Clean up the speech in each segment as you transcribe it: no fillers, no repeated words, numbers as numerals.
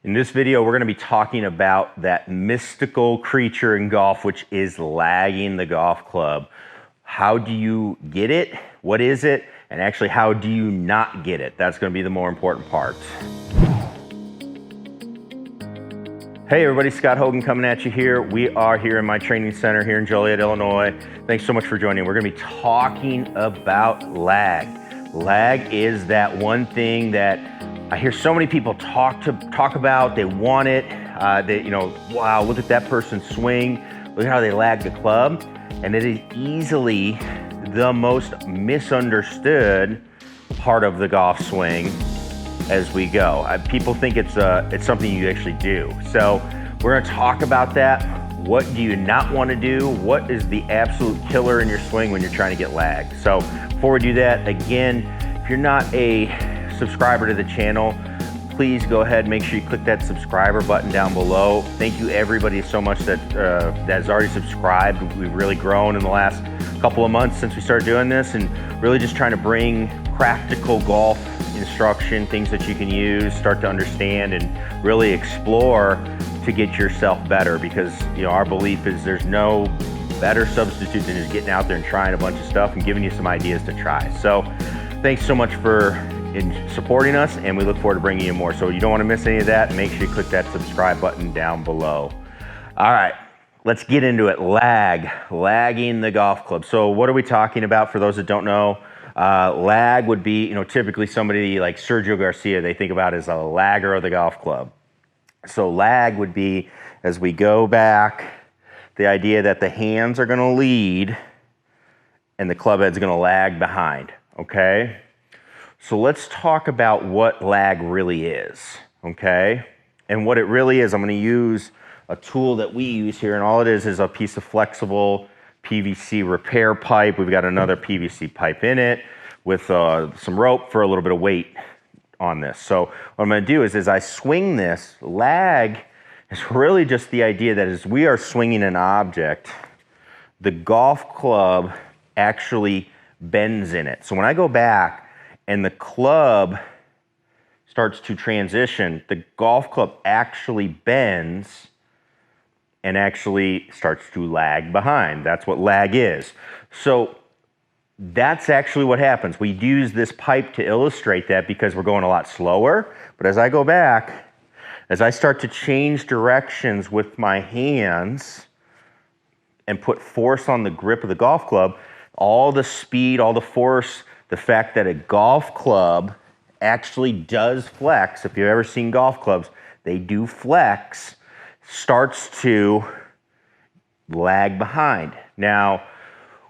In this video, we're going to be talking about that mystical creature in golf, which is lagging the golf club. How do you get it? What is it? And actually, how do you not get it? That's going to be the more important part. Hey everybody, Scott Hogan coming at you here. We are here in my training center here in Joliet, Illinois. Thanks so much for joining. We're going to be talking about lag. Lag is that one thing that I hear so many people talk about. They want it. Wow, look at that person swing. Look at how they lag the club. And it is easily the most misunderstood part of the golf swing as we go. People think it's something you actually do. So we're going to talk about that. What do you not want to do? What is the absolute killer in your swing when you're trying to get lag? So before we do that, again, if you're not a subscriber to the channel, please go ahead and make sure you click that subscriber button down below. Thank you everybody so much that has already subscribed. We've really grown in the last couple of months since we started doing this, and really just trying to bring practical golf instruction, things that you can use, start to understand, and really explore to get yourself better, because our belief is there's no better substitute than just getting out there and trying a bunch of stuff and giving you some ideas to try. So thanks so much for supporting us, and we look forward to bringing you more. So you don't want to miss any of that. Make sure you click that subscribe button down below. All right, let's get into it. Lagging the golf club. So what are we talking about for those that don't know? Lag would be, typically somebody like Sergio Garcia, they think about as a lagger of the golf club. So lag would be, as we go back, the idea that the hands are going to lead and the club head's going to lag behind, okay? So let's talk about what lag really is, okay? And what it really is, I'm going to use a tool that we use here, and all it is a piece of flexible PVC repair pipe. We've got another PVC pipe in it with some rope for a little bit of weight on this. So what I'm going to do is, as I swing this, lag is really just the idea that as we are swinging an object, the golf club actually bends in it. So when I go back and the club starts to transition, the golf club actually bends and actually starts to lag behind. That's what lag is. So that's actually what happens. We use this pipe to illustrate that because we're going a lot slower. But as I go back, as I start to change directions with my hands and put force on the grip of the golf club, all the speed, all the force, the fact that a golf club actually does flex, if you've ever seen golf clubs, they do flex, starts to lag behind. Now,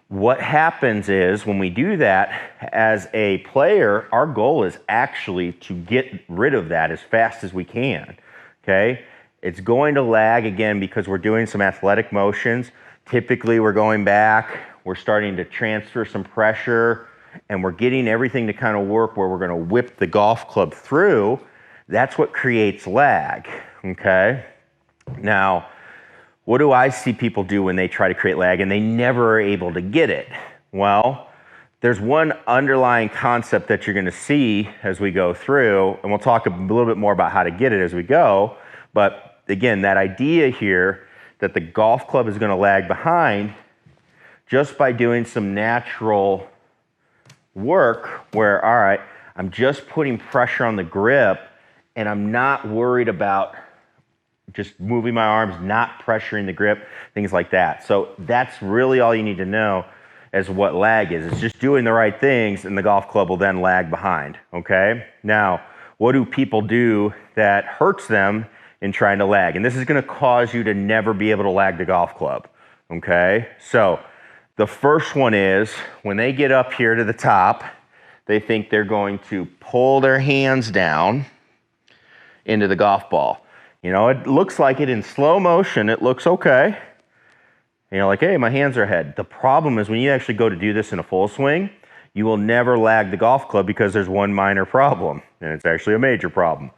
what happens is when we do that, as a player, our goal is actually to get rid of that as fast as we can, okay? It's going to lag again because we're doing some athletic motions. Typically, we're going back, we're starting to transfer some pressure, and we're getting everything to kind of work where we're going to whip the golf club through. That's what creates lag, okay? Now, what do I see people do when they try to create lag and they never are able to get it? Well, there's one underlying concept that you're going to see as we go through, and we'll talk a little bit more about how to get it as we go. But again, that idea here that the golf club is going to lag behind just by doing some natural work where, all right, I'm just putting pressure on the grip and I'm not worried about just moving my arms, not pressuring the grip, things like that. So that's really all you need to know as what lag is. It's just doing the right things and the golf club will then lag behind, okay? Now, what do people do that hurts them in trying to lag? And this is going to cause you to never be able to lag the golf club, okay? So the first one is when they get up here to the top, they think they're going to pull their hands down into the golf ball. It looks like it in slow motion, it looks okay. Like, hey, my hands are ahead. The problem is when you actually go to do this in a full swing, you will never lag the golf club because there's one minor problem, and it's actually a major problem.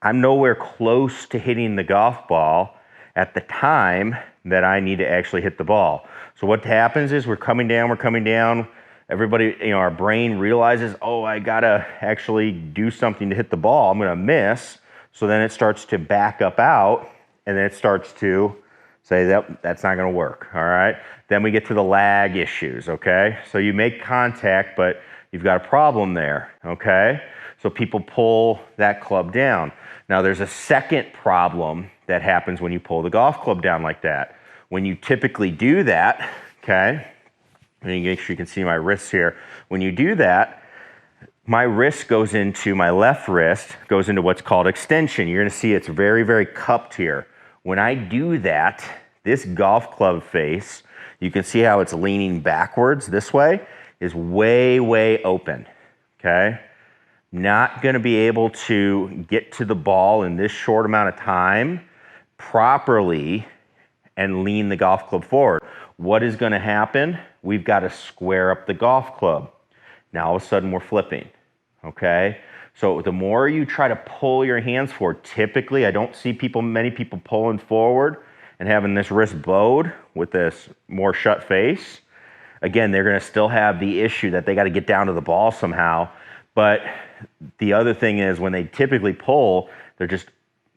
I'm nowhere close to hitting the golf ball at the time that I need to actually hit the ball. So what happens is we're coming down. Everybody, our brain realizes, oh, I gotta actually do something to hit the ball. I'm gonna miss. So then it starts to back up out, and then it starts to say that's not going to work, all right? Then we get to the lag issues, okay? So you make contact, but you've got a problem there, okay? So people pull that club down. Now there's a second problem that happens when you pull the golf club down like that. When you typically do that, okay, and you make sure you can see my wrists here. When you do that, my wrist goes into, my left wrist goes into what's called extension. You're gonna see it's very, very cupped here. When I do that, this golf club face, you can see how it's leaning backwards this way, is way, way open, okay? Not gonna be able to get to the ball in this short amount of time properly and lean the golf club forward. What is gonna happen? We've gotta square up the golf club. Now all of a sudden we're flipping, okay? So the more you try to pull your hands forward, typically I don't see many people pulling forward and having this wrist bowed with this more shut face. Again, they're gonna still have the issue that they gotta get down to the ball somehow. But the other thing is when they typically pull, they're just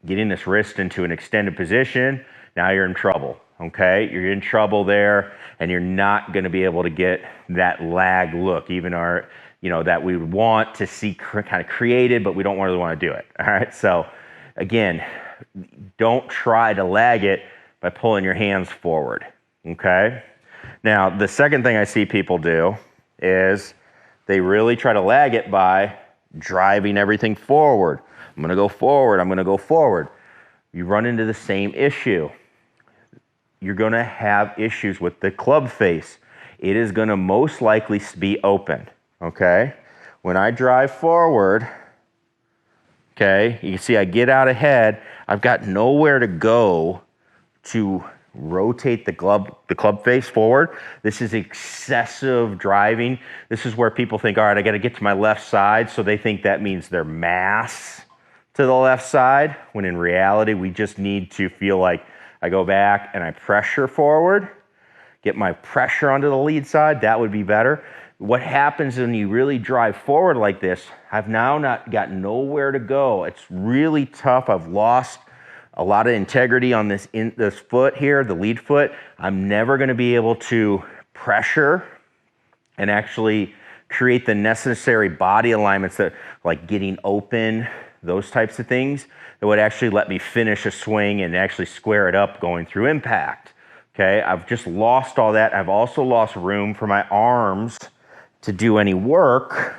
getting this wrist into an extended position. Now you're in trouble, okay? You're in trouble there, and you're not gonna be able to get that lag look, even that we would want to see kind of created, but we don't really wanna do it, all right? So again, don't try to lag it by pulling your hands forward, okay? Now, the second thing I see people do is they really try to lag it by driving everything forward. I'm gonna go forward, I'm gonna go forward. You run into the same issue. You're gonna have issues with the club face. It is gonna most likely be open, okay? When I drive forward, okay, you can see I get out ahead, I've got nowhere to go to rotate the club face forward. This is excessive driving. This is where people think, all right, I got to get to my left side. So they think that means their mass to the left side, when in reality, we just need to feel like I go back and I pressure forward, get my pressure onto the lead side. That would be better. What happens when you really drive forward like this, I've now not got nowhere to go. It's really tough. I've lost a lot of integrity on this foot here, the lead foot. I'm never gonna be able to pressure and actually create the necessary body alignments that, like getting open, those types of things, that would actually let me finish a swing and actually square it up going through impact, okay? I've just lost all that. I've also lost room for my arms to do any work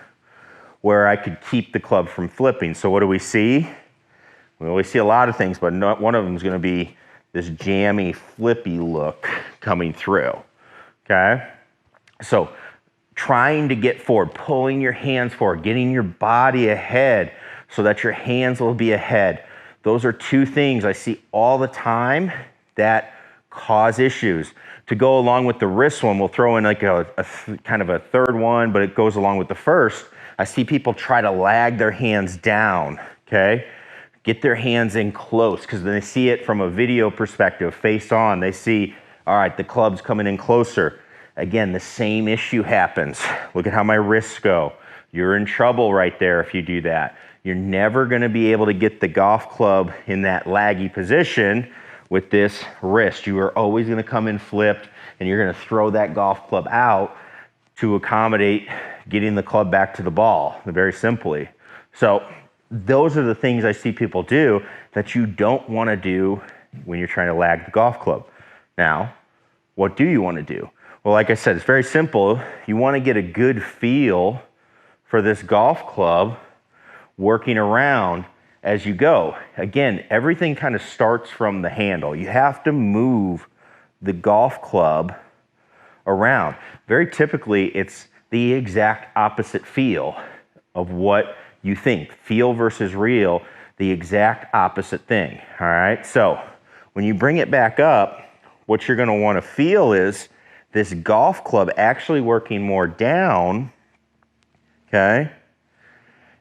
where I could keep the club from flipping. So what do we see? We always see a lot of things, but not one of them is going to be this jammy, flippy look coming through, okay? So trying to get forward, pulling your hands forward, getting your body ahead so that your hands will be ahead. Those are two things I see all the time that cause issues. To go along with the wrist one, we'll throw in like a kind of a third one, but it goes along with the first. I see people try to lag their hands down, okay? Get their hands in close, because they see it from a video perspective, face on. They see, all right, the club's coming in closer. Again, the same issue happens. Look at how my wrists go. You're in trouble right there if you do that. You're never gonna be able to get the golf club in that laggy position with this wrist. You are always gonna come in flipped, and you're gonna throw that golf club out to accommodate getting the club back to the ball, very simply. So those are the things I see people do that you don't want to do when you're trying to lag the golf club. Now, what do you want to do? Well, like I said, it's very simple. You want to get a good feel for this golf club working around as you go. Again, everything kind of starts from the handle. You have to move the golf club around. Very typically, it's the exact opposite feel of what you think. Feel versus real, the exact opposite thing, all right? So when you bring it back up, what you're gonna wanna feel is this golf club actually working more down, okay?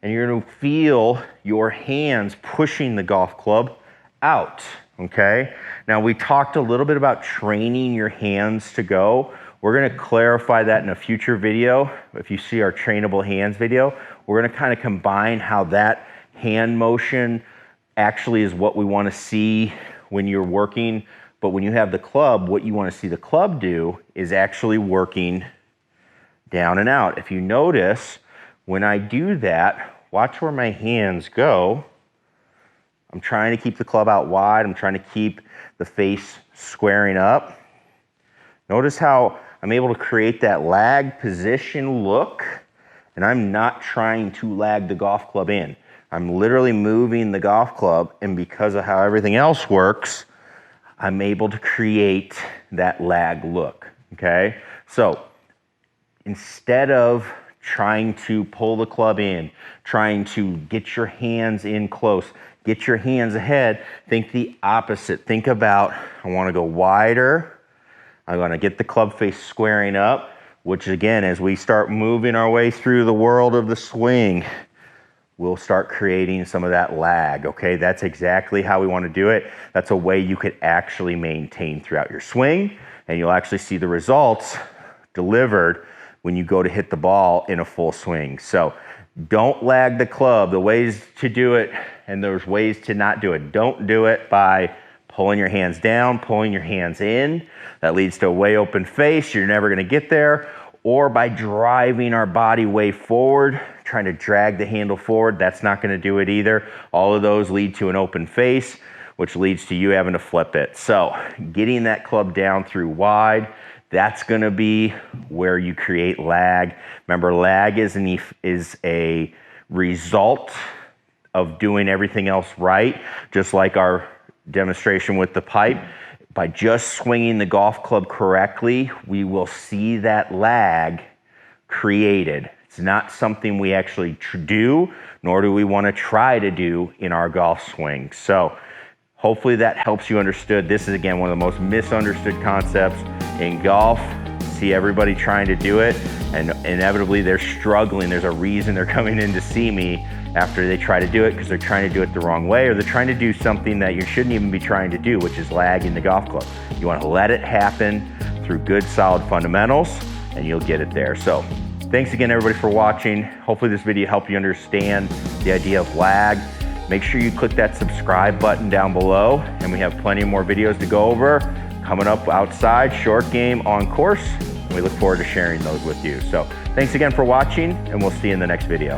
And you're gonna feel your hands pushing the golf club out, okay? Now we talked a little bit about training your hands to go. We're gonna clarify that in a future video. If you see our trainable hands video, we're gonna kind of combine how that hand motion actually is what we want to see when you're working. But when you have the club, what you want to see the club do is actually working down and out. If you notice, when I do that, watch where my hands go. I'm trying to keep the club out wide. I'm trying to keep the face squaring up. Notice how I'm able to create that lag position look, and I'm not trying to lag the golf club in. I'm literally moving the golf club, and because of how everything else works, I'm able to create that lag look, okay? So instead of trying to pull the club in, trying to get your hands in close, get your hands ahead, think the opposite. Think about, I want to go wider. I'm going to get the club face squaring up, which again, as we start moving our way through the world of the swing, we'll start creating some of that lag, okay? That's exactly how we want to do it. That's a way you could actually maintain throughout your swing, and you'll actually see the results delivered when you go to hit the ball in a full swing. So don't lag the club. The ways to do it, and there's ways to not do it. Don't do it by pulling your hands down, pulling your hands in. That leads to a way open face. You're never gonna get there. Or by driving our body way forward, trying to drag the handle forward. That's not gonna do it either. All of those lead to an open face, which leads to you having to flip it. So getting that club down through wide, that's gonna be where you create lag. Remember, lag is a result of doing everything else right, just like our demonstration with the pipe. By just swinging the golf club correctly, we will see that lag created. It's not something we actually do, nor do we want to try to do in our golf swing. So hopefully that helps you understood. This is, again, one of the most misunderstood concepts in golf. See everybody trying to do it, and inevitably they're struggling. There's a reason they're coming in to see me after they try to do it, because they're trying to do it the wrong way, or they're trying to do something that you shouldn't even be trying to do, which is lagging the golf club. You want to let it happen through good, solid fundamentals, and you'll get it there. So thanks again, everybody, for watching. Hopefully this video helped you understand the idea of lag. Make sure you click that subscribe button down below, and we have plenty more videos to go over coming up outside, short game, on course, and we look forward to sharing those with you. So thanks again for watching, and we'll see you in the next video.